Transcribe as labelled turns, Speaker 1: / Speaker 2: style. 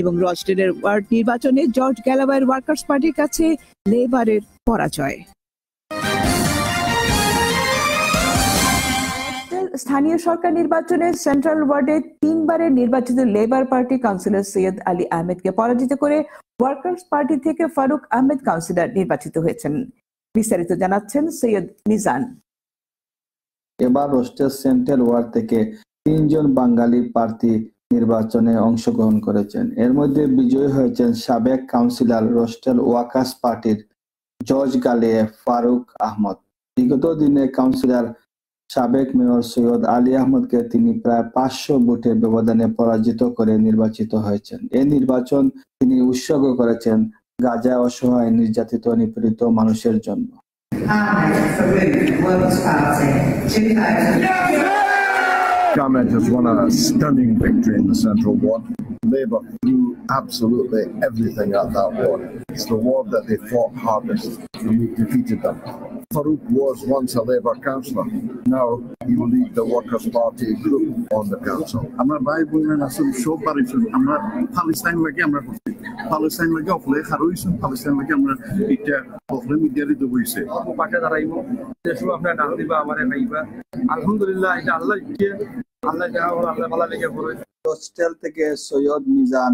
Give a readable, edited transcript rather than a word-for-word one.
Speaker 1: এবং রস্টেলের ওয়ার্ড নির্বাচনে George গ্যালাওয়ের workers পার্টির কাছে লেবারের পরাজয়। স্থানীয় সরকার নির্বাচনে সেন্ট্রাল ওয়ার্ডে 3 বারের নির্বাচিত labour party councillor Syed Ali আহমেদকে পরাজিত করে ওয়ার্কার্স পার্টি থেকে ফারুক আহমেদ কাউন্সিলর নির্বাচিত হয়েছেন। বিস্তারিত জানাচ্ছেন সৈয়দ মিজান।
Speaker 2: এবার রোস্টেল সেন্ট্রাল ওয়ার্ড থেকে 3 জন বাঙালি প্রার্থী নির্বাচনে অংশগ্রহণ করেছেন। এর মধ্যে বিজয়ী হয়েছেন সাবেক কাউন্সিলর রোস্টেল ওয়ার্কার্স পার্টির জর্জ গালিয়ে ফারুক আহমদ। বিগত দিনে কাউন্সিলর সাবেক মেয়র সৈয়দ আলী আহমদকে তিনি প্রায় 500 ভোটের ব্যবধানে পরাজিত করে নির্বাচিত হয়েছেন। এই নির্বাচন তিনি উৎসর্গ করেছেন গাজায় অসহায় নির্যাতিত নিপীড়িত মানুষের জন্য।
Speaker 3: Ahmed has won a stunning victory in the Central Ward. Labour threw absolutely everything at that ward. It's the ward that they fought hardest, and we defeated them. Farouk was once a Labour councillor. Now he will lead the Workers' Party group on the council. আমরা ভাই বোনেরা আসলে সব পারিছেন আমরা Palestine লাগে আমরা Palestine লাগে অফলে খারুইছেন Palestine লাগে আমরা এটা অফলে মিডিয়ারে দবইছে পাশে দাঁড়াইবো দেশও আপনারা ডাল দিবা আমারে খাইবা আলহামদুলিল্লাহ এটা আল্লাহ ইচ্ছে আল্লাহ যা আল্লাহ ভালো লেগে পড়ে।
Speaker 2: হোস্টেল থেকে সৈয়দ মিজান,